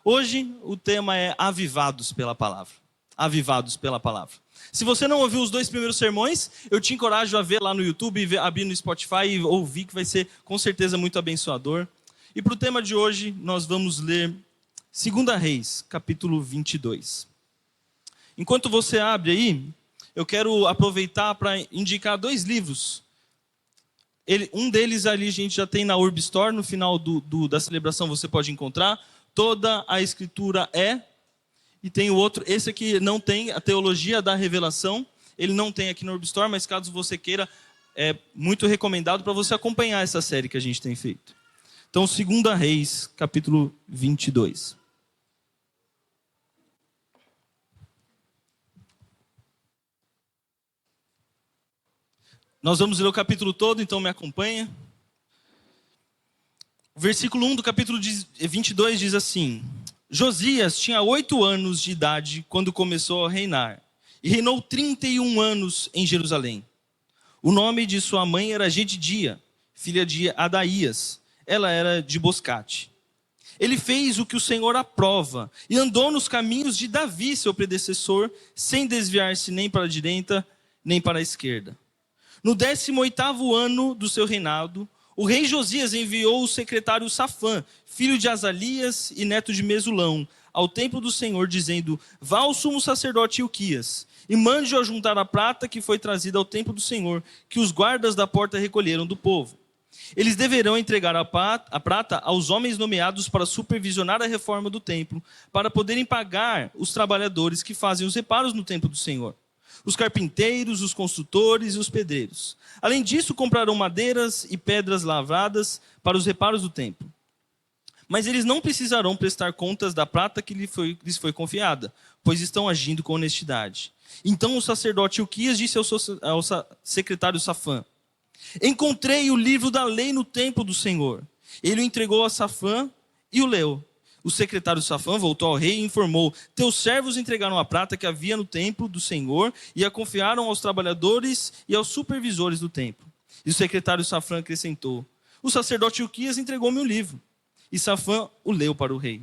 Hoje o tema é avivados pela palavra. Avivados pela palavra. Se você não ouviu os 2 primeiros sermões, eu te encorajo a ver lá no YouTube, abrir no Spotify e ouvir, que vai ser com certeza muito abençoador. E para o tema de hoje, nós vamos ler 2 Reis, capítulo 22. Enquanto você abre aí, eu quero aproveitar para indicar 2 livros. Um deles ali a gente já tem na Urb Store, no final da celebração você pode encontrar. Toda a Escritura é. E tem o outro, esse aqui não tem, a Teologia da Revelação. Ele não tem aqui no Urb Store, mas caso você queira, é muito recomendado para você acompanhar essa série que a gente tem feito. Então, 2 Reis, capítulo 22. Nós vamos ler o capítulo todo, então me acompanha. O versículo 1 do capítulo 22 diz assim: Josias tinha 8 anos de idade quando começou a reinar, e reinou 31 anos em Jerusalém. O nome de sua mãe era Jedidia, filha de Adaías. Ela era de Boscate. Ele fez o que o Senhor aprova, e andou nos caminhos de Davi, seu predecessor, sem desviar-se nem para a direita, nem para a esquerda. No 18º ano do seu reinado, o rei Josias enviou o secretário Safã, filho de Azalias e neto de Mesulão, ao templo do Senhor, dizendo: Vá ao sumo sacerdote Ilquias, e mande-o juntar a prata que foi trazida ao templo do Senhor, que os guardas da porta recolheram do povo. Eles deverão entregar a prata aos homens nomeados para supervisionar a reforma do templo, para poderem pagar os trabalhadores que fazem os reparos no templo do Senhor, os carpinteiros, os construtores e os pedreiros. Além disso, comprarão madeiras e pedras lavradas para os reparos do templo. Mas eles não precisarão prestar contas da prata que lhes foi confiada, pois estão agindo com honestidade. Então o sacerdote Ilquias disse ao secretário Safã: Encontrei o livro da lei no templo do Senhor. Ele o entregou a Safã e o leu. O secretário Safã voltou ao rei e informou: Teus servos entregaram a prata que havia no templo do Senhor e a confiaram aos trabalhadores e aos supervisores do templo. E o secretário Safã acrescentou: O sacerdote Ilquias entregou-me o livro. E Safã o leu para o rei.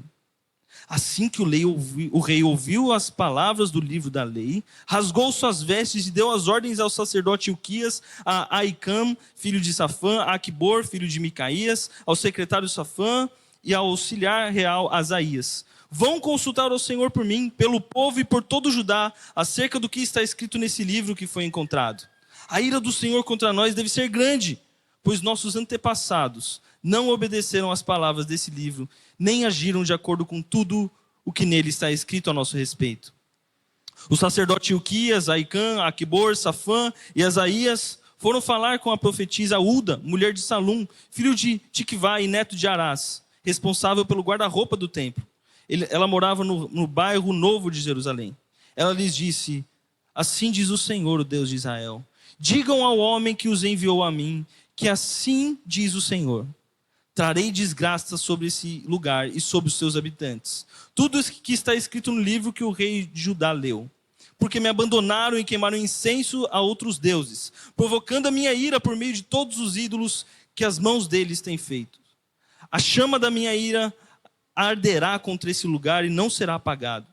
Assim que o rei ouviu as palavras do livro da lei, rasgou suas vestes e deu as ordens ao sacerdote Ilquias, a Aicam, filho de Safã, a Aquibor, filho de Micaías, ao secretário Safã e ao auxiliar real Asaías: Vão consultar ao Senhor por mim, pelo povo e por todo Judá, acerca do que está escrito nesse livro que foi encontrado. A ira do Senhor contra nós deve ser grande, pois nossos antepassados não obedeceram às palavras desse livro, nem agiram de acordo com tudo o que nele está escrito a nosso respeito. O sacerdote Ilquias, Aicam, Aquibor, Safã e Asaías foram falar com a profetisa Uda, mulher de Salum, filho de Tiquivá e neto de Arás, responsável pelo guarda-roupa do templo. Ela morava no bairro novo de Jerusalém. Ela lhes disse: Assim diz o Senhor, o Deus de Israel: Digam ao homem que os enviou a mim, que assim diz o Senhor: Trarei desgraça sobre esse lugar e sobre os seus habitantes. Tudo isso que está escrito no livro que o rei de Judá leu. Porque me abandonaram e queimaram incenso a outros deuses, provocando a minha ira por meio de todos os ídolos que as mãos deles têm feito. A chama da minha ira arderá contra esse lugar e não será apagado.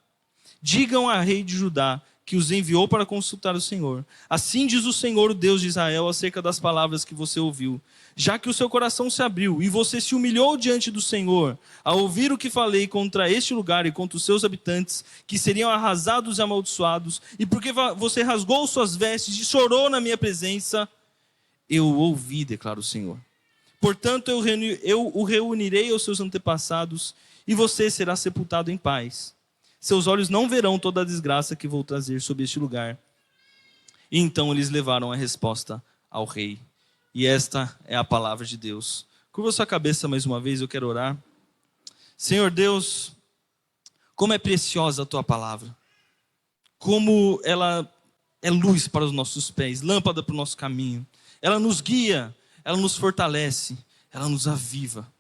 Digam ao rei de Judá que os enviou para consultar o Senhor: Assim diz o Senhor, o Deus de Israel, acerca das palavras que você ouviu. Já que o seu coração se abriu e você se humilhou diante do Senhor, ao ouvir o que falei contra este lugar e contra os seus habitantes, que seriam arrasados e amaldiçoados, e porque você rasgou suas vestes e chorou na minha presença, eu ouvi, declara o Senhor. Portanto, eu o reunirei aos seus antepassados, e você será sepultado em paz. Seus olhos não verão toda a desgraça que vou trazer sobre este lugar. E então eles levaram a resposta ao rei. E esta é a palavra de Deus. Curva sua cabeça mais uma vez, eu quero orar. Senhor Deus, como é preciosa a tua palavra. Como ela é luz para os nossos pés, lâmpada para o nosso caminho. Ela nos guia, ela nos fortalece, ela nos aviva.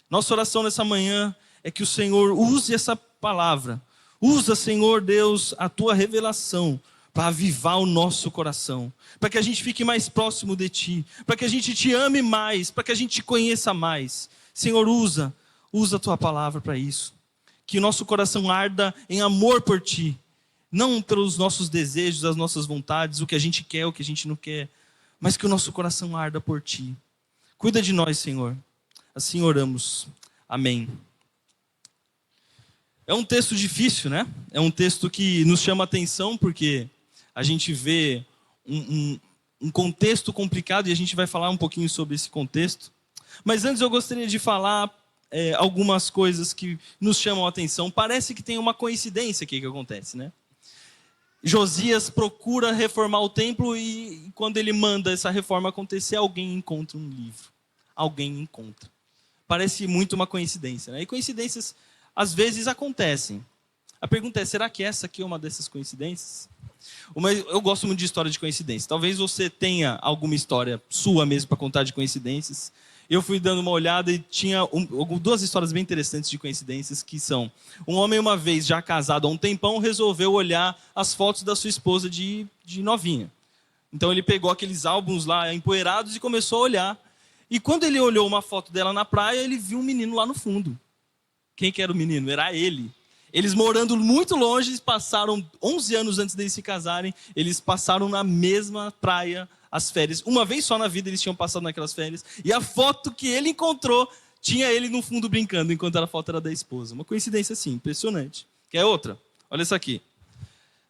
Nossa oração nessa manhã é que o Senhor use essa palavra. Usa, Senhor Deus, a tua revelação para avivar o nosso coração, para que a gente fique mais próximo de Ti, para que a gente Te ame mais, para que a gente Te conheça mais. Senhor, usa a Tua palavra para isso. que o nosso coração arda em amor por Ti. Não pelos nossos desejos, as nossas vontades, o que a gente quer, o que a gente não quer, mas que o nosso coração arda por Ti. Cuida de nós, Senhor. Assim oramos. Amém. É um texto difícil, né? É um texto que nos chama a atenção, porque a gente vê um contexto complicado e a gente vai falar um pouquinho sobre esse contexto. Mas antes eu gostaria de falar algumas coisas que nos chamam a atenção. Parece que tem uma coincidência aqui que acontece, né? Josias procura reformar o templo e quando ele manda essa reforma acontecer, alguém encontra um livro. Alguém encontra. Parece muito uma coincidência, né? E coincidências às vezes acontecem. A pergunta é, será que essa aqui é uma dessas coincidências? Eu gosto muito de história de coincidência. Talvez você tenha alguma história sua mesmo para contar de coincidências. Eu fui dando uma olhada e tinha duas histórias bem interessantes de coincidências, que são: um homem, uma vez já casado há um tempão, resolveu olhar as fotos da sua esposa de novinha. Então ele pegou aqueles álbuns lá empoeirados e começou a olhar. E quando ele olhou uma foto dela na praia, ele viu um menino lá no fundo. Quem que era o menino? Era ele. Eles morando muito longe, passaram 11 anos antes deles se casarem, eles passaram na mesma praia as férias. Uma vez só na vida eles tinham passado naquelas férias. E a foto que ele encontrou, tinha ele no fundo brincando, enquanto a foto era da esposa. Uma coincidência assim, impressionante. Quer outra? Olha essa aqui.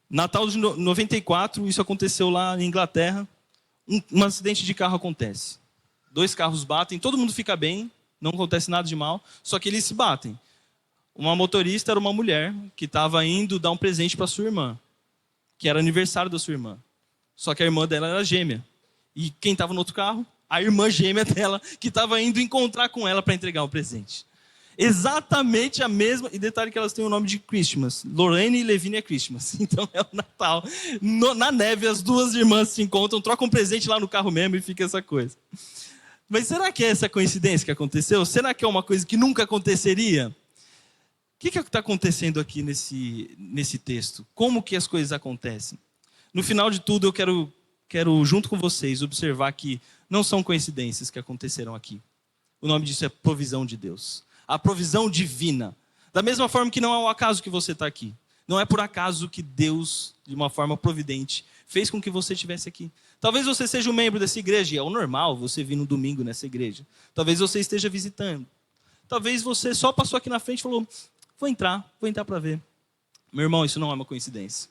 Natal de 94, isso aconteceu lá na Inglaterra. Um acidente de carro acontece. 2 carros batem, todo mundo fica bem, não acontece nada de mal, só que eles se batem. Uma motorista era uma mulher que estava indo dar um presente para sua irmã, que era aniversário da sua irmã. Só que a irmã dela era gêmea. E quem estava no outro carro? A irmã gêmea dela, que estava indo encontrar com ela para entregar o presente. Exatamente a mesma. E detalhe que elas têm o nome de Christmas. Lorraine e Lavinia Christmas. Então é o Natal. Na neve, as duas irmãs se encontram, trocam um presente lá no carro mesmo e fica essa coisa. Mas será que é essa coincidência que aconteceu? Será que é uma coisa que nunca aconteceria? O que está acontecendo aqui nesse texto? Como que as coisas acontecem? No final de tudo, eu quero, junto com vocês, observar que não são coincidências que aconteceram aqui. O nome disso é provisão de Deus. A provisão divina. Da mesma forma que não é o acaso que você está aqui. Não é por acaso que Deus, de uma forma providente, fez com que você estivesse aqui. Talvez você seja um membro dessa igreja, e é o normal você vir no domingo nessa igreja. Talvez você esteja visitando. Talvez você só passou aqui na frente e falou, vou entrar para ver. Meu irmão, isso não é uma coincidência.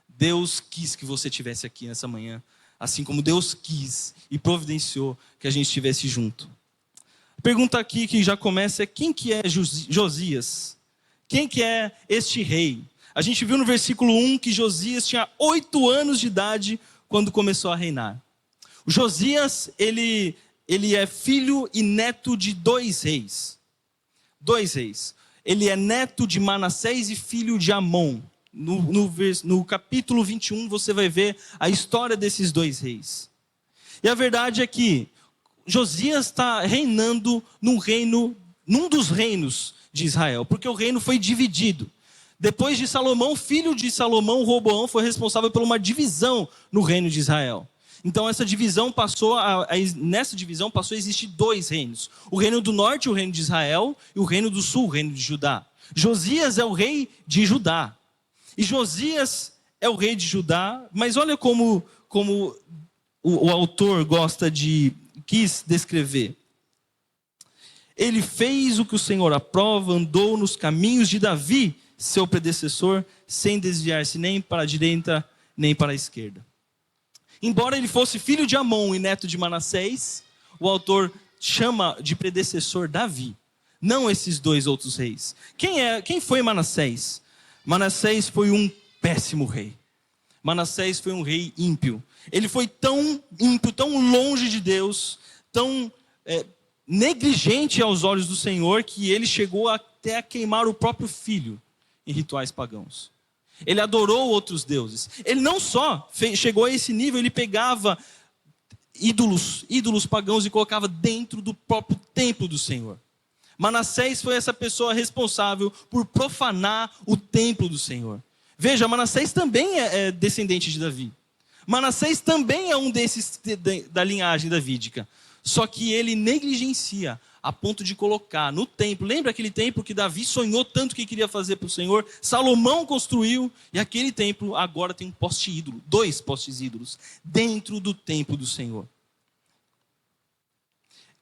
Deus quis que você estivesse aqui nessa manhã, assim como Deus quis e providenciou que a gente estivesse junto. A pergunta aqui que já começa é: quem que é Josias? Quem que é este rei? A gente viu no versículo 1 que Josias tinha 8 anos de idade quando começou a reinar. O Josias, ele é filho e neto de 2 reis. 2 reis. Ele é neto de Manassés e filho de Amon. No capítulo 21 você vai ver a história desses 2 reis. E a verdade é que Josias está reinando num dos reinos de Israel, porque o reino foi dividido. Depois de Salomão, filho de Salomão, Roboão foi responsável por uma divisão no reino de Israel. Então nessa divisão passou a existir 2 reinos. O reino do norte, o reino de Israel, e o reino do sul, o reino de Judá. Josias é o rei de Judá. E Josias é o rei de Judá, mas olha como o autor quis descrever. Ele fez o que o Senhor aprova, andou nos caminhos de Davi, seu predecessor, sem desviar-se nem para a direita, nem para a esquerda. Embora ele fosse filho de Amon e neto de Manassés, o autor chama de predecessor Davi, não esses 2 outros reis. Quem foi Manassés? Manassés foi um péssimo rei. Manassés foi um rei ímpio. Ele foi tão ímpio, tão longe de Deus, tão negligente aos olhos do Senhor, que ele chegou até a queimar o próprio filho em rituais pagãos. Ele adorou outros deuses. Ele não só chegou a esse nível, ele pegava ídolos pagãos e colocava dentro do próprio templo do Senhor. Manassés foi essa pessoa responsável por profanar o templo do Senhor. Veja, Manassés também é descendente de Davi. Manassés também é um desses da linhagem davídica. Só que ele negligencia a ponto de colocar no templo. Lembra aquele templo que Davi sonhou tanto que queria fazer para o Senhor? Salomão construiu, e aquele templo agora tem um poste ídolo, 2 postes ídolos, dentro do templo do Senhor.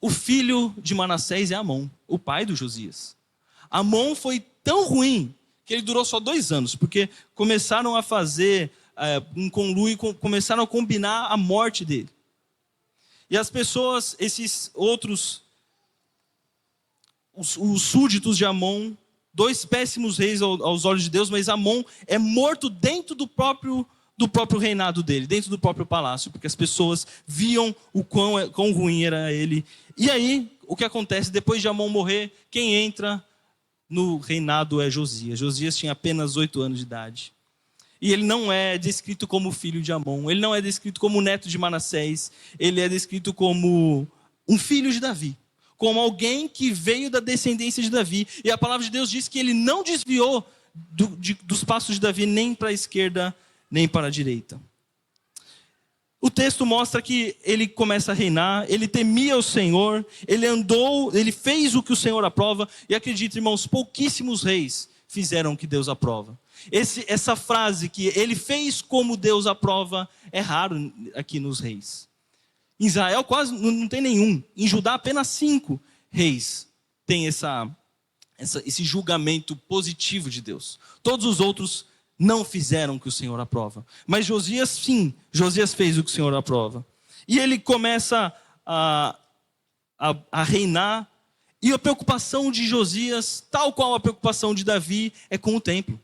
O filho de Manassés é Amon, o pai do Josias. Amon foi tão ruim que ele durou só 2 anos, porque começaram a fazer um conluio, começaram a combinar a morte dele. E as pessoas, esses outros, os súditos de Amon, 2 péssimos reis aos olhos de Deus, mas Amon é morto dentro do próprio reinado dele, dentro do próprio palácio, porque as pessoas viam o quão ruim era ele. E aí, o que acontece? Depois de Amon morrer, quem entra no reinado é Josias. Josias tinha apenas 8 anos de idade. E ele não é descrito como filho de Amon, ele não é descrito como neto de Manassés, ele é descrito como um filho de Davi, como alguém que veio da descendência de Davi. E a palavra de Deus diz que ele não desviou dos passos de Davi nem para a esquerda, nem para a direita. O texto mostra que ele começa a reinar, ele temia o Senhor, ele fez o que o Senhor aprova, e acredita, irmãos, pouquíssimos reis fizeram o que Deus aprova. Essa frase que ele fez como Deus aprova é raro aqui nos reis. Em Israel quase não tem nenhum. Em Judá apenas 5 reis têm esse julgamento positivo de Deus. Todos os outros não fizeram o que o Senhor aprova. Mas Josias, sim, Josias fez o que o Senhor aprova. E ele começa a reinar. E a preocupação de Josias, tal qual a preocupação de Davi, é com o templo.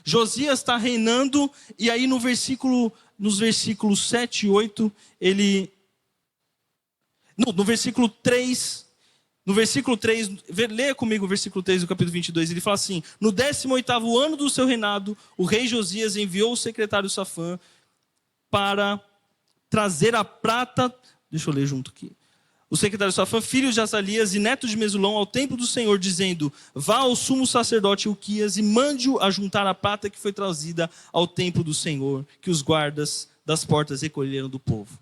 Josias está reinando, e aí nos versículos 7 e 8, no versículo 3, leia comigo o versículo 3 do capítulo 22, ele fala assim: no 18º ano do seu reinado, o rei Josias enviou o secretário Safã para trazer a prata, deixa eu ler junto aqui. O secretário Safã, filho de Azalias e neto de Mesulão, ao templo do Senhor, dizendo: vá ao sumo sacerdote Ilquias e mande-o a juntar a prata que foi trazida ao templo do Senhor, que os guardas das portas recolheram do povo.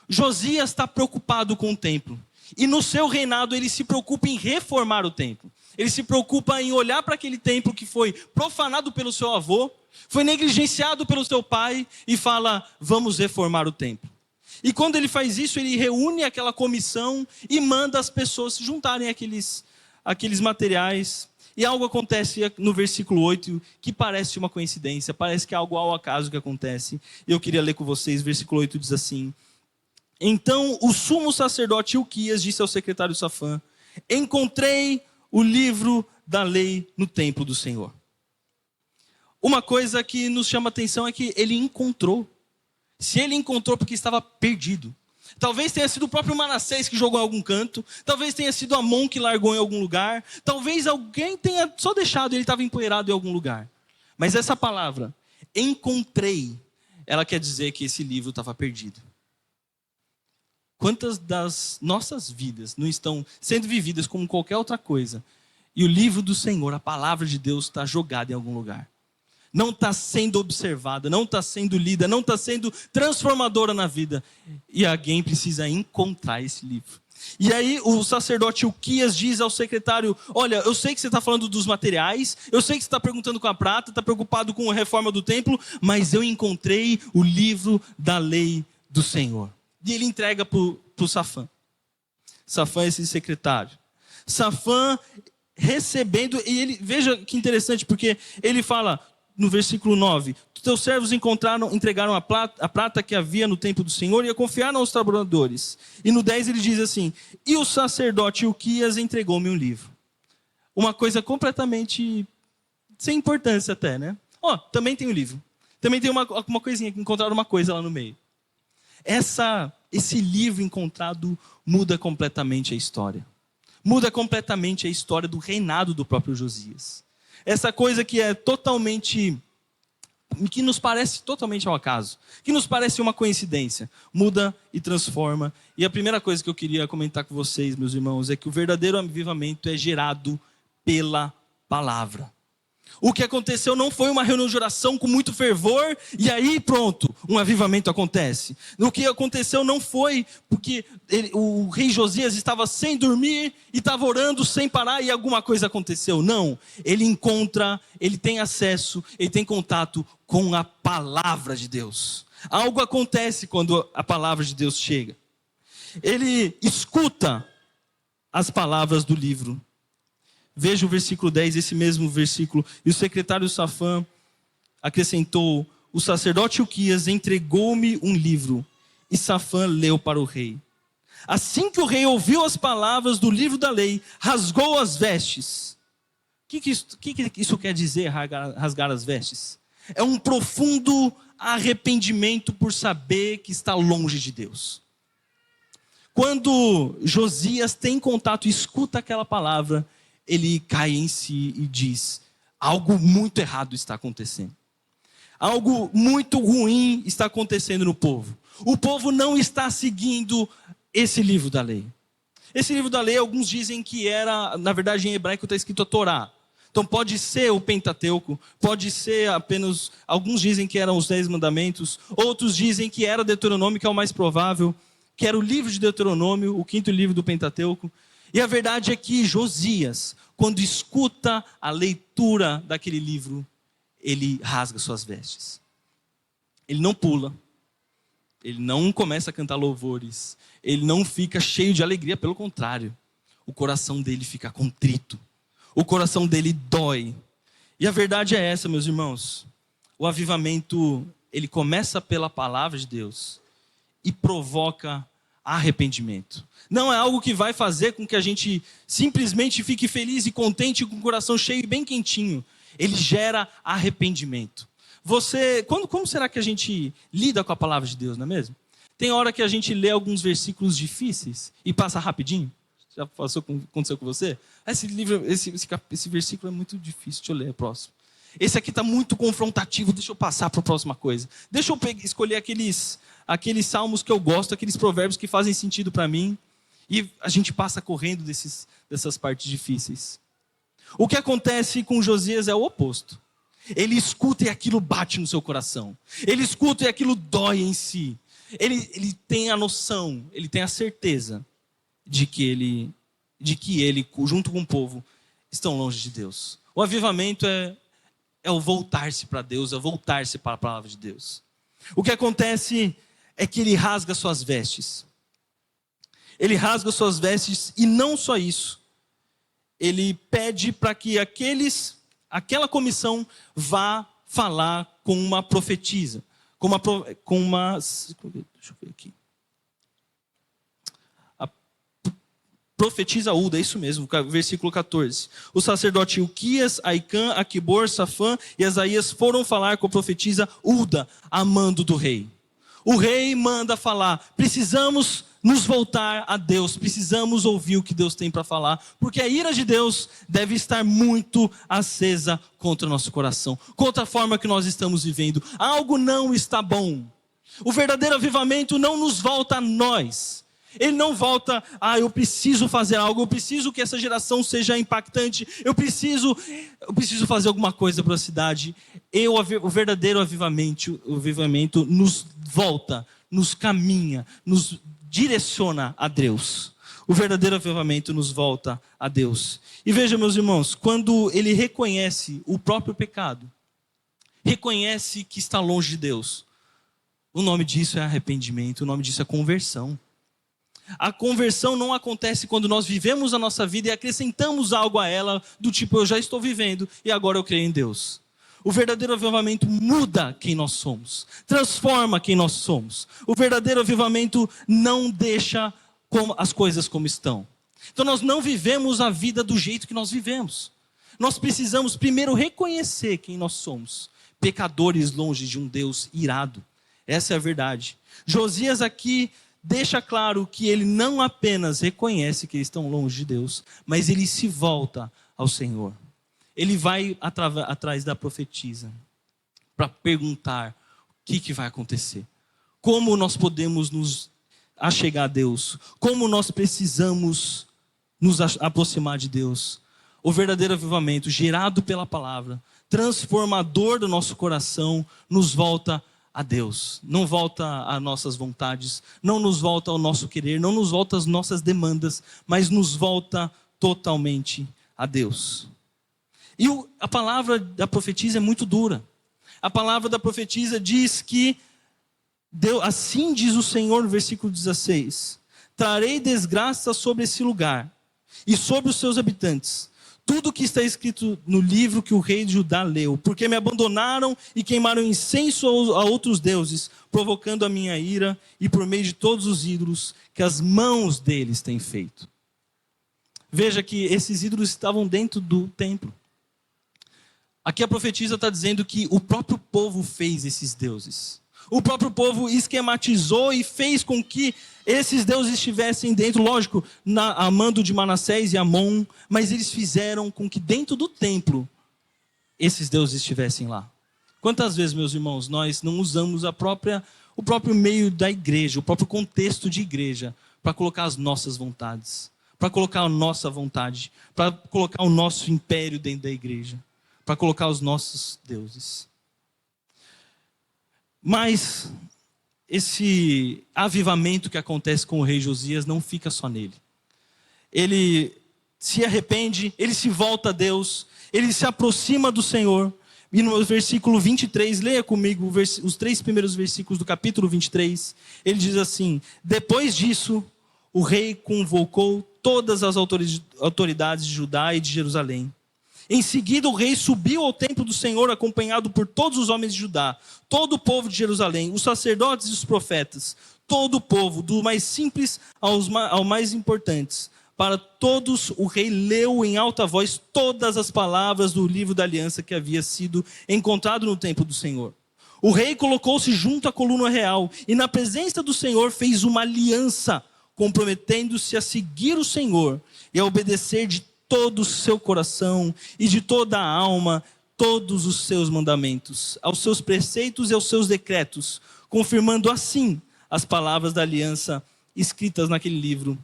Josias está preocupado com o templo. E no seu reinado ele se preocupa em reformar o templo. Ele se preocupa em olhar para aquele templo que foi profanado pelo seu avô, foi negligenciado pelo seu pai, e fala: vamos reformar o templo. E quando ele faz isso, ele reúne aquela comissão e manda as pessoas se juntarem àqueles materiais. E algo acontece no versículo 8 que parece uma coincidência, parece que é algo ao acaso que acontece. Eu queria ler com vocês, versículo 8 diz assim: então o sumo sacerdote Ilquias disse ao secretário Safã: encontrei o livro da lei no templo do Senhor. Uma coisa que nos chama a atenção é que ele encontrou. Se ele encontrou, porque estava perdido. Talvez tenha sido o próprio Manassés que jogou em algum canto. Talvez tenha sido Amon que largou em algum lugar. Talvez alguém tenha só deixado, ele estava empoeirado em algum lugar. Mas essa palavra, encontrei, ela quer dizer que esse livro estava perdido. Quantas das nossas vidas não estão sendo vividas como qualquer outra coisa, e o livro do Senhor, a palavra de Deus, está jogada em algum lugar? Não está sendo observada, não está sendo lida, não está sendo transformadora na vida. E alguém precisa encontrar esse livro. E aí o sacerdote Ilquias diz ao secretário: olha, eu sei que você está falando dos materiais, eu sei que você está perguntando com a prata, está preocupado com a reforma do templo, mas eu encontrei o livro da lei do Senhor. E ele entrega para o Safã. Safã é esse secretário. Safã recebendo, e ele, veja que interessante, porque ele fala no versículo 9: teus servos entregaram a prata que havia no templo do Senhor e a confiaram aos trabalhadores. E no 10 ele diz assim: e o sacerdote Ilquias entregou-me um livro. Uma coisa completamente sem importância até, né? Também tem um livro. Também tem uma coisinha, encontraram uma coisa lá no meio. Esse livro encontrado muda completamente a história. Muda completamente a história do reinado do próprio Josias. Essa coisa que é totalmente, que nos parece totalmente ao acaso, que nos parece uma coincidência, muda e transforma. E a primeira coisa que eu queria comentar com vocês, meus irmãos, é que o verdadeiro avivamento é gerado pela palavra. O que aconteceu não foi uma reunião de oração com muito fervor e aí pronto, um avivamento acontece. O que aconteceu não foi porque o rei Josias estava sem dormir e estava orando sem parar e alguma coisa aconteceu. Não, ele tem acesso, ele tem contato com a palavra de Deus. Algo acontece quando a palavra de Deus chega. Ele escuta as palavras do livro. Veja o versículo 10, esse mesmo versículo. E o secretário Safã acrescentou: o sacerdote Ilquias entregou-me um livro, e Safã leu para o rei. Assim que o rei ouviu as palavras do livro da lei, rasgou as vestes. O que isso quer dizer, rasgar as vestes? É um profundo arrependimento por saber que está longe de Deus. Quando Josias tem contato e escuta aquela palavra, ele cai em si e diz: algo muito errado está acontecendo. Algo muito ruim está acontecendo no povo. O povo não está seguindo esse livro da lei. Esse livro da lei, alguns dizem que era, na verdade em hebraico está escrito a Torá. Então pode ser o Pentateuco, pode ser apenas, alguns dizem que eram os 10 mandamentos, outros dizem que era Deuteronômio, que é o mais provável, que era o livro de Deuteronômio, o 5º livro do Pentateuco. E a verdade é que Josias, quando escuta a leitura daquele livro, ele rasga suas vestes. Ele não pula, ele não começa a cantar louvores, ele não fica cheio de alegria, pelo contrário, o coração dele fica contrito, o coração dele dói. E a verdade é essa, meus irmãos, o avivamento, ele começa pela palavra de Deus e provoca arrependimento. Não é algo que vai fazer com que a gente simplesmente fique feliz e contente com o coração cheio e bem quentinho. Ele gera arrependimento. Como será que a gente lida com a palavra de Deus, não é mesmo? Tem hora que a gente lê alguns versículos difíceis e passa rapidinho. Já aconteceu com você? Esse versículo é muito difícil, deixa eu ler o próximo. Esse aqui está muito confrontativo, deixa eu passar para a próxima coisa. Deixa eu escolher aqueles salmos que eu gosto, aqueles provérbios que fazem sentido para mim. E a gente passa correndo dessas partes difíceis. O que acontece com Josias é o oposto. Ele escuta e aquilo bate no seu coração. Ele escuta e aquilo dói em si. Ele tem a noção, ele tem a certeza de que ele, junto com o povo, estão longe de Deus. O avivamento é o voltar-se para Deus, é o voltar-se para a palavra de Deus. O que acontece é que ele rasga suas vestes. Ele rasga suas vestes e não só isso. Ele pede para que aquela comissão vá falar com uma profetisa. Deixa eu ver aqui. A profetisa Ulda, é isso mesmo, versículo 14. O sacerdote Ilquias, Aicã, Aquibor, Safã e Asaías foram falar com a profetisa Ulda, a mando do rei. O rei manda falar: precisamos nos voltar a Deus, precisamos ouvir o que Deus tem para falar, porque a ira de Deus deve estar muito acesa contra o nosso coração, contra a forma que nós estamos vivendo. Algo não está bom. O verdadeiro avivamento não nos volta a nós. Ele não volta: eu preciso fazer algo, eu preciso que essa geração seja impactante, eu preciso fazer alguma coisa para a cidade. O verdadeiro avivamento nos volta, nos caminha, nos direciona a Deus. O verdadeiro avivamento nos volta a Deus. E veja, meus irmãos, quando ele reconhece o próprio pecado, reconhece que está longe de Deus, o nome disso é arrependimento, o nome disso é conversão. A conversão não acontece quando nós vivemos a nossa vida e acrescentamos algo a ela, do tipo: eu já estou vivendo e agora eu creio em Deus. O verdadeiro avivamento muda quem nós somos, transforma quem nós somos. O verdadeiro avivamento não deixa as coisas como estão. Então nós não vivemos a vida do jeito que nós vivemos. Nós precisamos primeiro reconhecer quem nós somos, pecadores longe de um Deus irado. Essa é a verdade. Josias aqui deixa claro que ele não apenas reconhece que eles estão longe de Deus, mas ele se volta ao Senhor. Ele vai atrás da profetisa para perguntar o que vai acontecer. Como nós podemos nos achegar a Deus? Como nós precisamos nos aproximar de Deus? o verdadeiro avivamento, gerado pela palavra, transformador do nosso coração, nos volta a Deus. Não volta às nossas vontades, não nos volta ao nosso querer, não nos volta às nossas demandas, mas nos volta totalmente a Deus. E a palavra da profetisa é muito dura. A palavra da profetisa diz que, assim diz o Senhor no versículo 16: trarei desgraça sobre esse lugar e sobre os seus habitantes, tudo que está escrito no livro que o rei de Judá leu, porque me abandonaram e queimaram incenso a outros deuses, provocando a minha ira, e por meio de todos os ídolos que as mãos deles têm feito. Veja que esses ídolos estavam dentro do templo. Aqui a profetisa está dizendo que o próprio povo fez esses deuses. O próprio povo esquematizou e fez com que esses deuses estivessem dentro, lógico, a mando de Manassés e Amon, mas eles fizeram com que dentro do templo esses deuses estivessem lá. Quantas vezes, meus irmãos, nós não usamos o próprio meio da igreja, o próprio contexto de igreja, para colocar as nossas vontades, para colocar a nossa vontade, para colocar o nosso império dentro da igreja, para colocar os nossos deuses. Mas esse avivamento que acontece com o rei Josias não fica só nele. Ele se arrepende, ele se volta a Deus, ele se aproxima do Senhor. E no versículo 23, leia comigo os 3 primeiros versículos do capítulo 23. Ele diz assim: depois disso, o rei convocou todas as autoridades de Judá e de Jerusalém. Em seguida o rei subiu ao templo do Senhor, acompanhado por todos os homens de Judá, todo o povo de Jerusalém, os sacerdotes e os profetas, todo o povo, do mais simples ao mais importantes. Para todos o rei leu em alta voz todas as palavras do livro da aliança que havia sido encontrado no templo do Senhor. O rei colocou-se junto à coluna real e na presença do Senhor fez uma aliança, comprometendo-se a seguir o Senhor e a obedecer de todo o seu coração e de toda a alma todos os seus mandamentos, aos seus preceitos e aos seus decretos, confirmando assim as palavras da aliança escritas naquele livro.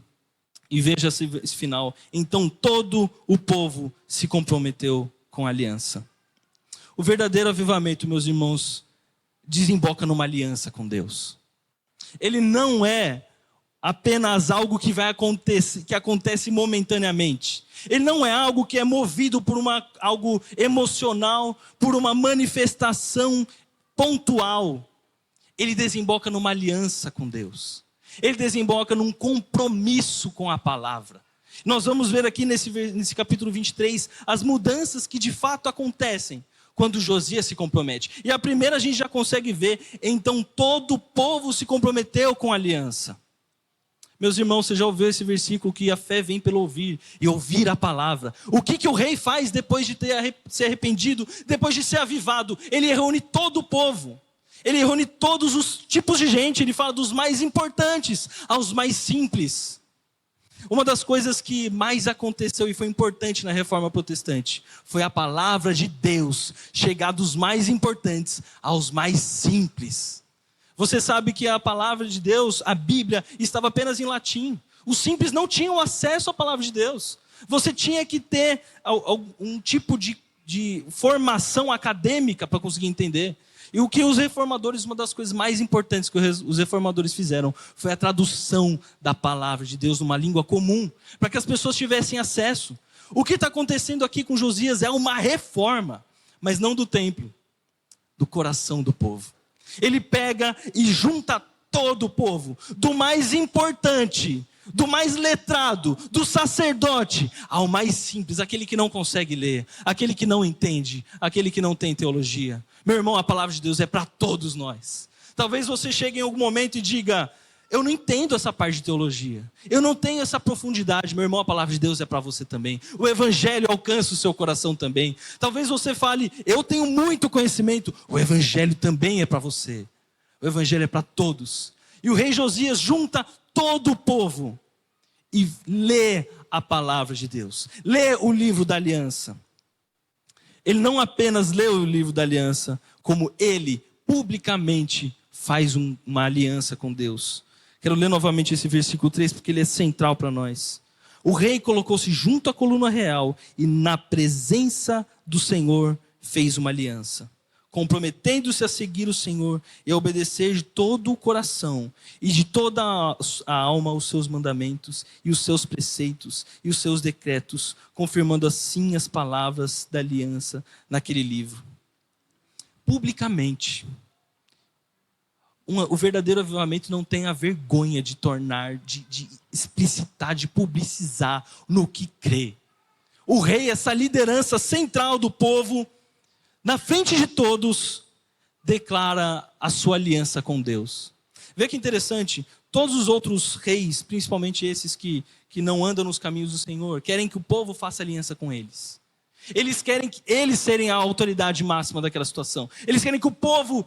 E veja esse final: então todo o povo se comprometeu com a aliança. O verdadeiro avivamento, meus irmãos, desemboca numa aliança com Deus. Ele não é apenas algo que acontece momentaneamente. Ele não é algo que é movido por algo emocional, por uma manifestação pontual. Ele desemboca numa aliança com Deus. Ele desemboca num compromisso com a palavra. Nós vamos ver aqui nesse capítulo 23 as mudanças que de fato acontecem quando Josias se compromete. E a primeira a gente já consegue ver: então todo o povo se comprometeu com a aliança. Meus irmãos, você já ouviu esse versículo que a fé vem pelo ouvir, e ouvir a palavra. O que o rei faz depois de se arrependido, depois de ser avivado? Ele reúne todo o povo. Ele reúne todos os tipos de gente. Ele fala dos mais importantes aos mais simples. Uma das coisas que mais aconteceu e foi importante na Reforma Protestante foi a palavra de Deus chegar dos mais importantes aos mais simples. Você sabe que a palavra de Deus, a Bíblia, estava apenas em latim. Os simples não tinham acesso à palavra de Deus. Você tinha que ter um tipo de formação acadêmica para conseguir entender. E o que os reformadores, uma das coisas mais importantes que os reformadores fizeram foi a tradução da palavra de Deus numa língua comum, para que as pessoas tivessem acesso. O que está acontecendo aqui com Josias é uma reforma, mas não do templo, do coração do povo. Ele pega e junta todo o povo, do mais importante, do mais letrado, do sacerdote, ao mais simples, aquele que não consegue ler, aquele que não entende, aquele que não tem teologia. Meu irmão, a palavra de Deus é para todos nós. Talvez você chegue em algum momento e diga: eu não entendo essa parte de teologia, eu não tenho essa profundidade. Meu irmão, a palavra de Deus é para você também. O evangelho alcança o seu coração também. Talvez você fale: eu tenho muito conhecimento. O evangelho também é para você. O evangelho é para todos. E o rei Josias junta todo o povo e lê a palavra de Deus, lê o livro da aliança. Ele não apenas lê o livro da aliança, como ele publicamente faz uma aliança com Deus. Quero ler novamente esse versículo 3, porque ele é central para nós. O rei colocou-se junto à coluna real e na presença do Senhor fez uma aliança, comprometendo-se a seguir o Senhor e a obedecer de todo o coração e de toda a alma os seus mandamentos e os seus preceitos e os seus decretos, confirmando assim as palavras da aliança naquele livro. Publicamente, o verdadeiro avivamento não tem a vergonha de tornar, de explicitar, de publicizar no que crê. O rei, essa liderança central do povo, na frente de todos, declara a sua aliança com Deus. Vê que interessante, todos os outros reis, principalmente esses que não andam nos caminhos do Senhor, querem que o povo faça aliança com eles. Eles querem que eles serem a autoridade máxima daquela situação. Eles querem que o povo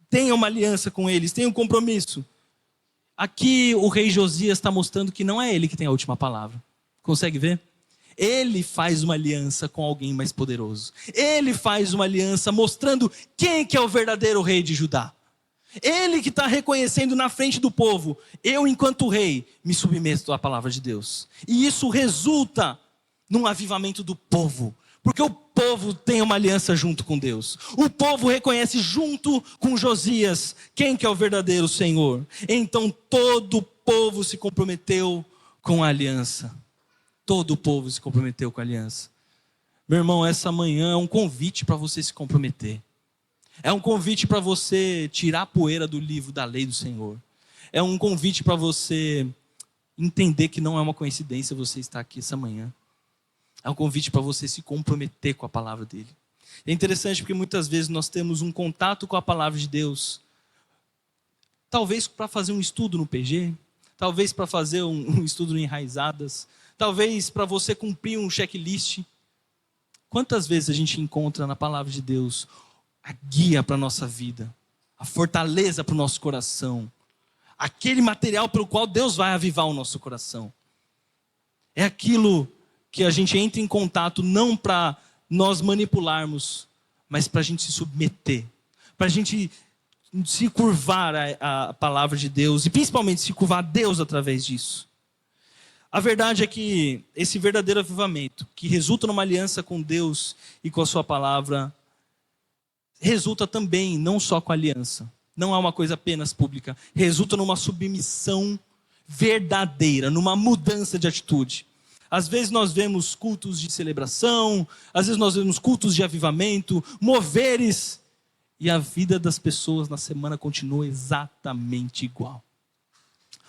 tenha uma aliança com eles, tenha um compromisso. Aqui o rei Josias está mostrando que não é ele que tem a última palavra. Consegue ver? Ele faz uma aliança com alguém mais poderoso. Ele faz uma aliança mostrando quem que é o verdadeiro rei de Judá. Ele que está reconhecendo na frente do povo: eu, enquanto rei, me submeto à palavra de Deus. E isso resulta num avivamento do povo, porque o povo tem uma aliança junto com Deus. O povo reconhece junto com Josias quem que é o verdadeiro Senhor. Então todo o povo se comprometeu com a aliança. Todo o povo se comprometeu com a aliança. Meu irmão, essa manhã é um convite para você se comprometer. É um convite para você tirar a poeira do livro da lei do Senhor. É um convite para você entender que não é uma coincidência você estar aqui essa manhã. É um convite para você se comprometer com a palavra dele. É interessante porque muitas vezes nós temos um contato com a palavra de Deus, talvez para fazer um estudo no PG, talvez para fazer um estudo no Enraizadas, talvez para você cumprir um checklist. Quantas vezes a gente encontra na palavra de Deus a guia para a nossa vida, a fortaleza para o nosso coração, aquele material pelo qual Deus vai avivar o nosso coração? É aquilo que a gente entra em contato não para nós manipularmos, mas para a gente se submeter, para a gente se curvar à palavra de Deus e principalmente se curvar a Deus através disso. A verdade é que esse verdadeiro avivamento, que resulta numa aliança com Deus e com a sua palavra, resulta também não só com a aliança, não é uma coisa apenas pública, resulta numa submissão verdadeira, numa mudança de atitude. Às vezes nós vemos cultos de celebração, às vezes nós vemos cultos de avivamento, moveres, e a vida das pessoas na semana continua exatamente igual.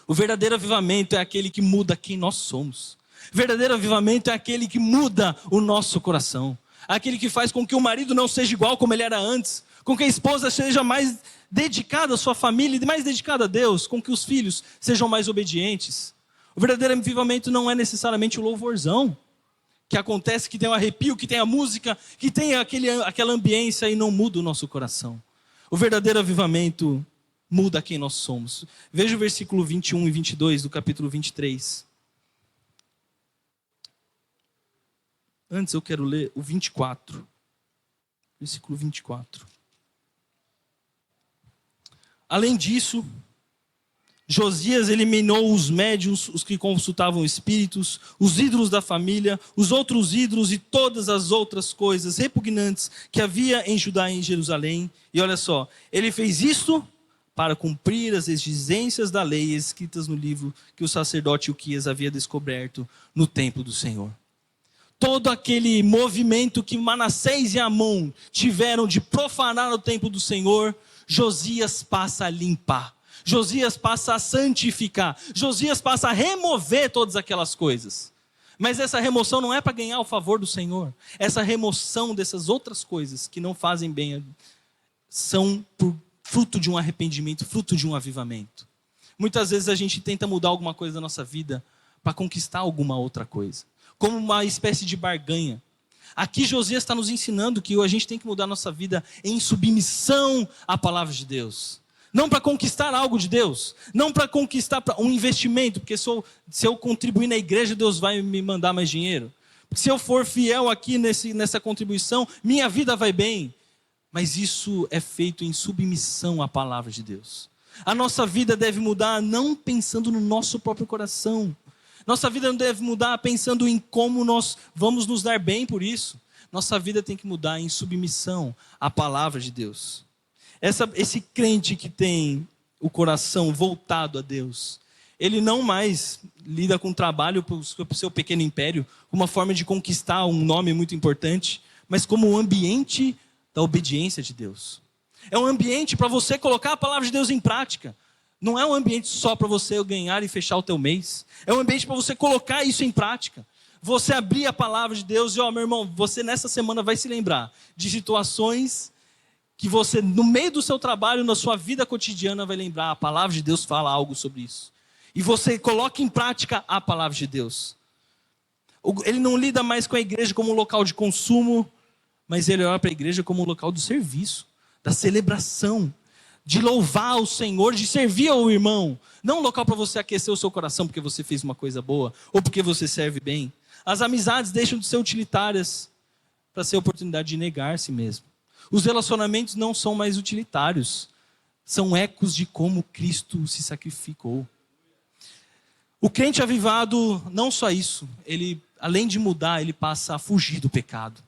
O verdadeiro avivamento é aquele que muda quem nós somos. O verdadeiro avivamento é aquele que muda o nosso coração. Aquele que faz com que o marido não seja igual como ele era antes, com que a esposa seja mais dedicada à sua família e mais dedicada a Deus, com que os filhos sejam mais obedientes. O verdadeiro avivamento não é necessariamente o louvorzão, que acontece, que tem um arrepio, que tem a música, que tem aquela ambiência e não muda o nosso coração. O verdadeiro avivamento muda quem nós somos. Veja o versículo 21 e 22 do capítulo 23. Antes eu quero ler o 24. Versículo 24. Além disso, Josias eliminou os médiuns, os que consultavam espíritos, os ídolos da família, os outros ídolos e todas as outras coisas repugnantes que havia em Judá e em Jerusalém. E olha só, ele fez isto para cumprir as exigências da lei escritas no livro que o sacerdote Ilquias havia descoberto no templo do Senhor. Todo aquele movimento que Manassés e Amon tiveram de profanar o templo do Senhor, Josias passa a limpar. Josias passa a santificar. Josias passa a remover todas aquelas coisas. Mas essa remoção não é para ganhar o favor do Senhor. Essa remoção dessas outras coisas que não fazem bem são fruto de um arrependimento, fruto de um avivamento. Muitas vezes a gente tenta mudar alguma coisa da nossa vida para conquistar alguma outra coisa, como uma espécie de barganha. Aqui Josias está nos ensinando que a gente tem que mudar a nossa vida em submissão à palavra de Deus. Não para conquistar algo de Deus, não para conquistar um investimento, porque se eu contribuir na igreja, Deus vai me mandar mais dinheiro. Porque se eu for fiel aqui nessa contribuição, minha vida vai bem. Mas isso é feito em submissão à palavra de Deus. A nossa vida deve mudar não pensando no nosso próprio coração, Nossa vida não deve mudar pensando em como nós vamos nos dar bem por isso. Nossa vida tem que mudar em submissão à palavra de Deus. Esse crente que tem o coração voltado a Deus, ele não mais lida com trabalho para o seu pequeno império, uma forma de conquistar um nome muito importante, mas como um ambiente da obediência de Deus. É um ambiente para você colocar a palavra de Deus em prática. Não é um ambiente só para você ganhar e fechar o teu mês. É um ambiente para você colocar isso em prática. Você abrir a palavra de Deus e, meu irmão, você nessa semana vai se lembrar de situações que você, no meio do seu trabalho, na sua vida cotidiana, vai lembrar. A palavra de Deus fala algo sobre isso. E você coloca em prática a palavra de Deus. Ele não lida mais com a igreja como um local de consumo, mas ele olha para a igreja como um local do serviço, da celebração, de louvar o Senhor, de servir ao irmão. Não um local para você aquecer o seu coração porque você fez uma coisa boa ou porque você serve bem. As amizades deixam de ser utilitárias para ser a oportunidade de negar-se mesmo. Os relacionamentos não são mais utilitários, são ecos de como Cristo se sacrificou. O crente avivado, não só isso, ele, além de mudar, ele passa a fugir do pecado.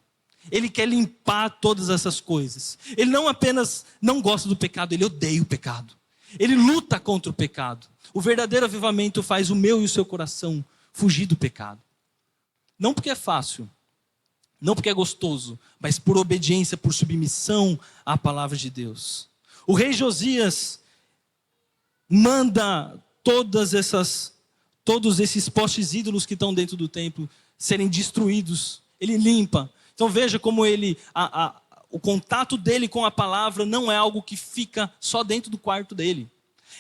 Ele quer limpar todas essas coisas. Ele não apenas não gosta do pecado, ele odeia o pecado. Ele luta contra o pecado. O verdadeiro avivamento faz o meu e o seu coração fugir do pecado. Não porque é fácil, não porque é gostoso, mas por obediência, por submissão à palavra de Deus. O rei Josias manda todos esses postes ídolos que estão dentro do templo serem destruídos. Ele limpa. Então veja como o contato dele com a palavra não é algo que fica só dentro do quarto dele.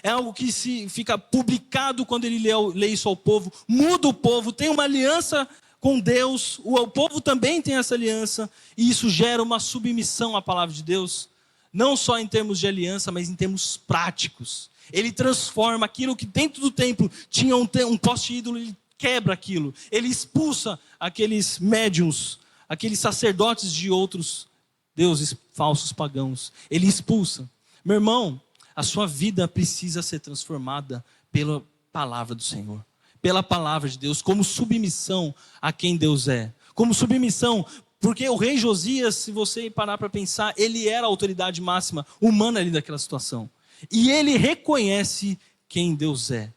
É algo que fica publicado quando ele lê isso ao povo. Muda o povo, tem uma aliança com Deus. O povo também tem essa aliança. E isso gera uma submissão à palavra de Deus. Não só em termos de aliança, mas em termos práticos. Ele transforma aquilo que dentro do templo tinha um poste ídolo, ele quebra aquilo. Ele expulsa aqueles médiuns, aqueles sacerdotes de outros deuses falsos pagãos. Ele expulsa. Meu irmão, a sua vida precisa ser transformada pela palavra do Senhor. Pela palavra de Deus, como submissão a quem Deus é. Como submissão, porque o rei Josias, se você parar para pensar, ele era a autoridade máxima humana ali daquela situação. E ele reconhece quem Deus é.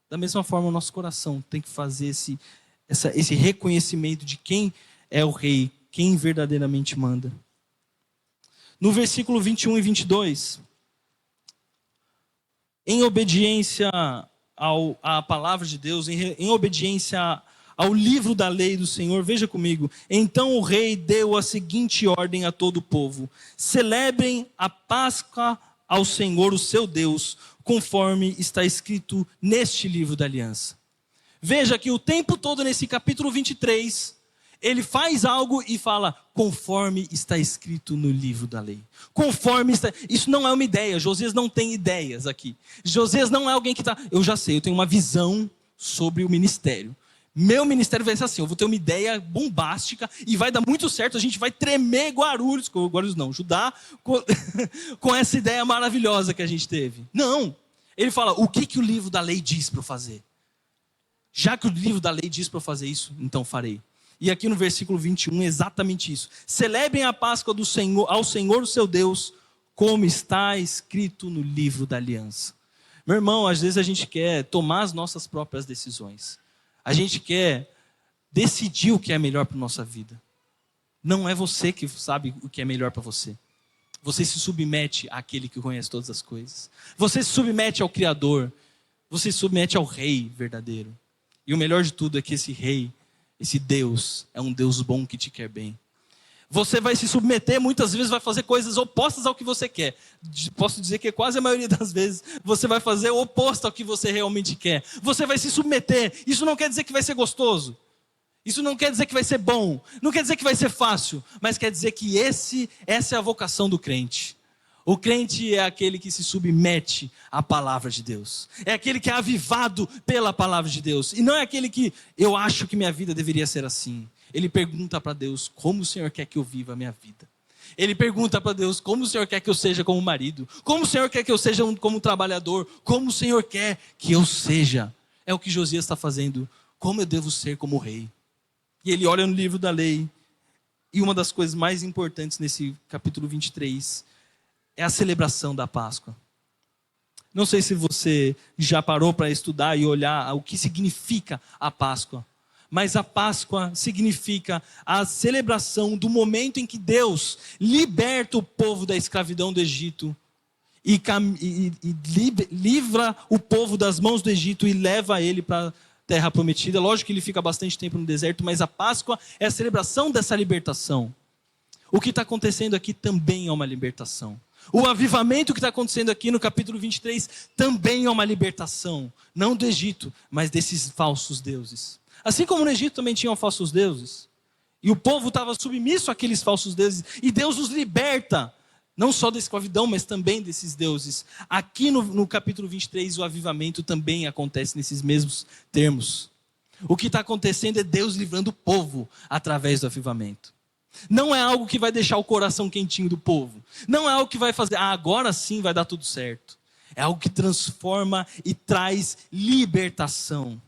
Da mesma forma, o nosso coração tem que fazer esse reconhecimento de quem é o rei, quem verdadeiramente manda. No versículo 21 e 22, em obediência à palavra de Deus, em obediência ao livro da lei do Senhor, veja comigo. Então o rei deu a seguinte ordem a todo o povo: celebrem a Páscoa ao Senhor, o seu Deus, conforme está escrito neste livro da aliança. Veja que o tempo todo nesse capítulo 23, ele faz algo e fala, conforme está escrito no livro da lei. Conforme está... Isso não é uma ideia, Josias não tem ideias aqui. Josias não é alguém que está... Eu já sei, eu tenho uma visão sobre o ministério. Meu ministério vai ser assim, eu vou ter uma ideia bombástica e vai dar muito certo, a gente vai tremer Guarulhos não, Judá, com essa ideia maravilhosa que a gente teve. Não, ele fala, o que o livro da lei diz para eu fazer? Já que o livro da lei diz para eu fazer isso, então farei. E aqui no versículo 21 é exatamente isso. Celebrem a Páscoa do Senhor, ao Senhor o seu Deus, como está escrito no livro da aliança. Meu irmão, às vezes a gente quer tomar as nossas próprias decisões. A gente quer decidir o que é melhor para a nossa vida. Não é você que sabe o que é melhor para você. Você se submete àquele que conhece todas as coisas. Você se submete ao Criador. Você se submete ao Rei verdadeiro. E o melhor de tudo é que esse Rei, esse Deus, é um Deus bom que te quer bem. Você vai se submeter, muitas vezes vai fazer coisas opostas ao que você quer. Posso dizer que quase a maioria das vezes você vai fazer o oposto ao que você realmente quer. Você vai se submeter. Isso não quer dizer que vai ser gostoso. Isso não quer dizer que vai ser bom. Não quer dizer que vai ser fácil. Mas quer dizer que essa é a vocação do crente. O crente é aquele que se submete à palavra de Deus. É aquele que é avivado pela palavra de Deus. E não é aquele que eu acho que minha vida deveria ser assim. Ele pergunta para Deus, como o Senhor quer que eu viva a minha vida? Ele pergunta para Deus, como o Senhor quer que eu seja como marido? Como o Senhor quer que eu seja como trabalhador? Como o Senhor quer que eu seja? É o que Josias está fazendo como eu devo ser como rei. E ele olha no livro da lei, e uma das coisas mais importantes nesse capítulo 23 é a celebração da Páscoa. Não sei se você já parou para estudar e olhar o que significa a Páscoa. Mas a Páscoa significa a celebração do momento em que Deus liberta o povo da escravidão do Egito e livra o povo das mãos do Egito e leva ele para a terra prometida. Lógico que ele fica bastante tempo no deserto, mas a Páscoa é a celebração dessa libertação. O que está acontecendo aqui também é uma libertação. O avivamento que está acontecendo aqui no capítulo 23 também é uma libertação. Não do Egito, mas desses falsos deuses. Assim como no Egito também tinham falsos deuses. E o povo estava submisso àqueles falsos deuses. E Deus os liberta. Não só da escravidão, mas também desses deuses. Aqui no capítulo 23, o avivamento também acontece nesses mesmos termos. O que está acontecendo é Deus livrando o povo através do avivamento. Não é algo que vai deixar o coração quentinho do povo. Não é algo que vai fazer, agora sim vai dar tudo certo. É algo que transforma e traz libertação.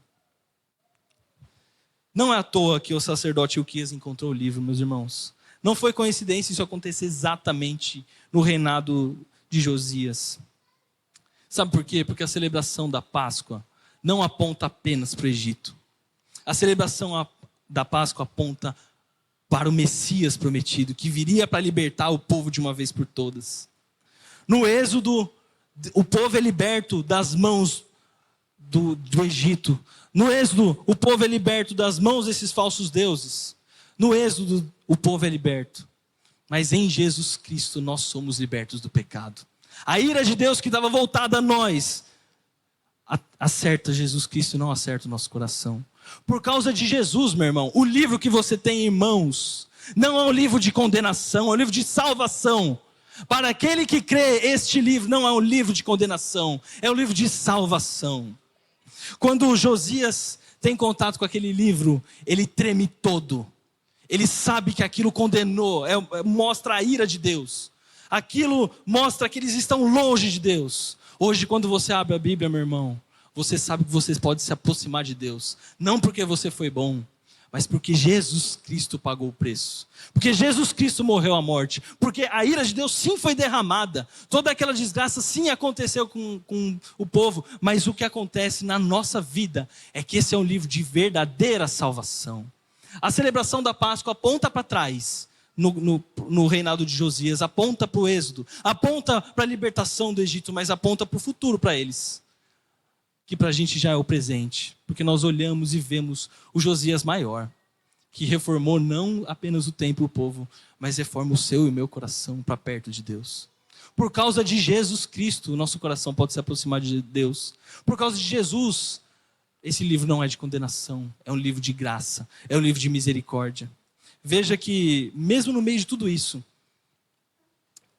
Não é à toa que o sacerdote Ilquias encontrou o livro, meus irmãos. Não foi coincidência isso acontecer exatamente no reinado de Josias. Sabe por quê? Porque a celebração da Páscoa não aponta apenas para o Egito. A celebração da Páscoa aponta para o Messias prometido, que viria para libertar o povo de uma vez por todas. No Êxodo, o povo é liberto das mãos do Egito. No Êxodo, o povo é liberto das mãos desses falsos deuses. No Êxodo, o povo é liberto. Mas em Jesus Cristo, nós somos libertos do pecado. A ira de Deus que estava voltada a nós, acerta Jesus Cristo, não acerta o nosso coração. Por causa de Jesus, meu irmão, o livro que você tem em mãos não é um livro de condenação, é um livro de salvação. Para aquele que crê, este livro não é um livro de condenação, é um livro de salvação. Quando Josias tem contato com aquele livro, ele treme todo. Ele sabe que aquilo condenou, mostra a ira de Deus. Aquilo mostra que eles estão longe de Deus. Hoje, quando você abre a Bíblia, meu irmão, você sabe que você pode se aproximar de Deus. Não porque você foi bom, mas porque Jesus Cristo pagou o preço. Porque Jesus Cristo morreu a morte. Porque a ira de Deus sim foi derramada. Toda aquela desgraça sim aconteceu com o povo. Mas o que acontece na nossa vida é que esse é um livro de verdadeira salvação. A celebração da Páscoa aponta para trás. No reinado de Josias, aponta para o Êxodo, aponta para a libertação do Egito, mas aponta para o futuro para eles. Que para a gente já é o presente, porque nós olhamos e vemos o Josias maior, que reformou não apenas o templo e o povo, mas reforma o seu e o meu coração para perto de Deus. Por causa de Jesus Cristo, o nosso coração pode se aproximar de Deus. Por causa de Jesus, esse livro não é de condenação, é um livro de graça, é um livro de misericórdia. Veja que, mesmo no meio de tudo isso,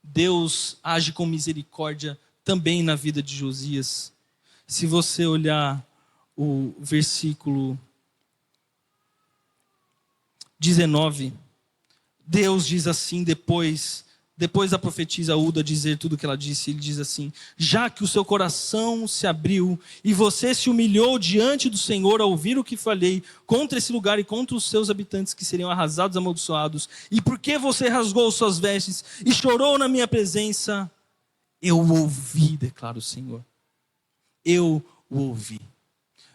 Deus age com misericórdia também na vida de Josias. Se você olhar o versículo 19, Deus diz assim, depois da profetisa Uda dizer tudo o que ela disse, ele diz assim: já que o seu coração se abriu e você se humilhou diante do Senhor ao ouvir o que falei contra esse lugar e contra os seus habitantes que seriam arrasados, amaldiçoados, e porque você rasgou suas vestes e chorou na minha presença, eu ouvi, declara o Senhor. Eu o ouvi.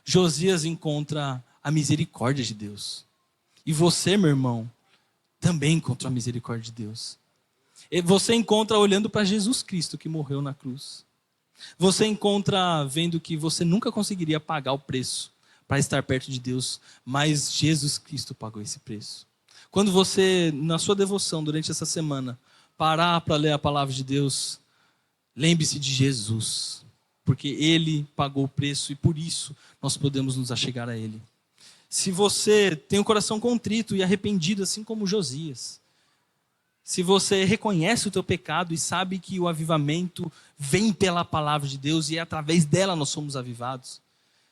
Josias encontra a misericórdia de Deus. E você, meu irmão, também encontra a misericórdia de Deus. Você encontra olhando para Jesus Cristo que morreu na cruz. Você encontra vendo que você nunca conseguiria pagar o preço para estar perto de Deus, mas Jesus Cristo pagou esse preço. Quando você, na sua devoção durante essa semana, parar para ler a palavra de Deus, lembre-se de Jesus, porque Ele pagou o preço e por isso nós podemos nos achegar a Ele. Se você tem o coração contrito e arrependido, assim como Josias, se você reconhece o teu pecado e sabe que o avivamento vem pela palavra de Deus e através dela nós somos avivados.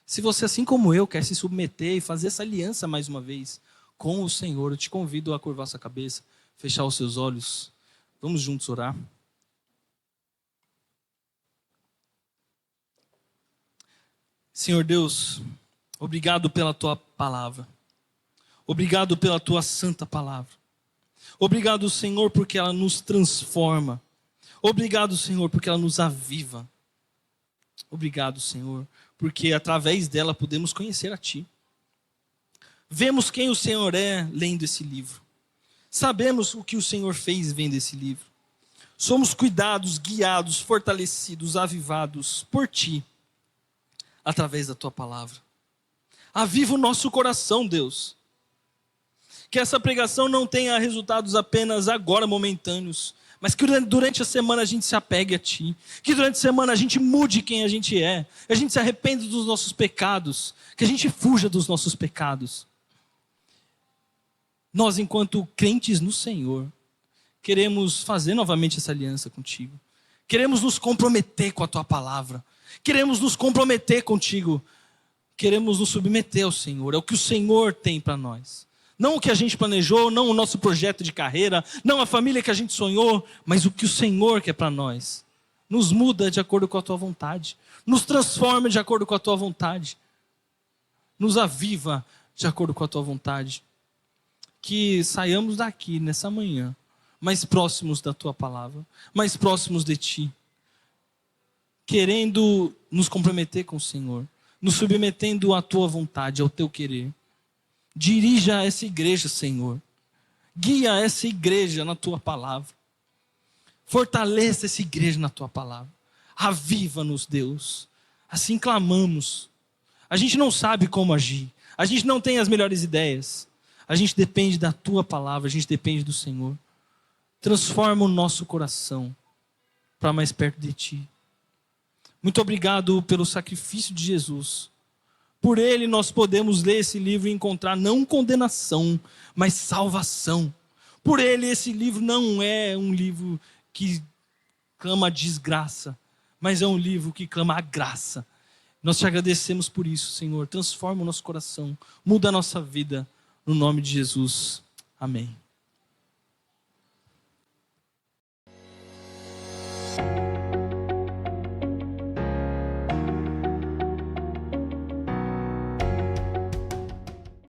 Se você, assim como eu, quer se submeter e fazer essa aliança mais uma vez com o Senhor, eu te convido a curvar sua cabeça, fechar os seus olhos. Vamos juntos orar. Senhor Deus, obrigado pela tua palavra. Obrigado pela tua santa palavra. Obrigado, Senhor, porque ela nos transforma. Obrigado, Senhor, porque ela nos aviva. Obrigado, Senhor, porque através dela podemos conhecer a Ti. Vemos quem o Senhor é lendo esse livro. Sabemos o que o Senhor fez vendo esse livro. Somos cuidados, guiados, fortalecidos, avivados por Ti, através da Tua palavra. Aviva o nosso coração, Deus. Que essa pregação não tenha resultados apenas agora, momentâneos, mas que durante a semana a gente se apegue a Ti. Que durante a semana a gente mude quem a gente é. Que a gente se arrependa dos nossos pecados. Que a gente fuja dos nossos pecados. Nós, enquanto crentes no Senhor, queremos fazer novamente essa aliança contigo. Queremos nos comprometer com a Tua palavra. Queremos nos comprometer contigo. Queremos nos submeter ao Senhor. É o que o Senhor tem para nós. Não o que a gente planejou, não o nosso projeto de carreira, não a família que a gente sonhou, mas o que o Senhor quer para nós. Nos muda de acordo com a Tua vontade. Nos transforma de acordo com a Tua vontade. Nos aviva de acordo com a Tua vontade. Que saiamos daqui nessa manhã mais próximos da Tua palavra, mais próximos de Ti, querendo nos comprometer com o Senhor, nos submetendo à Tua vontade, ao Teu querer. Dirija essa igreja, Senhor. Guia essa igreja na Tua palavra. Fortaleça essa igreja na Tua palavra. Aviva-nos, Deus. Assim clamamos. A gente não sabe como agir. A gente não tem as melhores ideias. A gente depende da Tua palavra. A gente depende do Senhor. Transforma o nosso coração para mais perto de Ti. Muito obrigado pelo sacrifício de Jesus. Por Ele nós podemos ler esse livro e encontrar não condenação, mas salvação. Por Ele esse livro não é um livro que clama a desgraça, mas é um livro que clama a graça. Nós Te agradecemos por isso, Senhor. Transforma o nosso coração, muda a nossa vida, no nome de Jesus. Amém.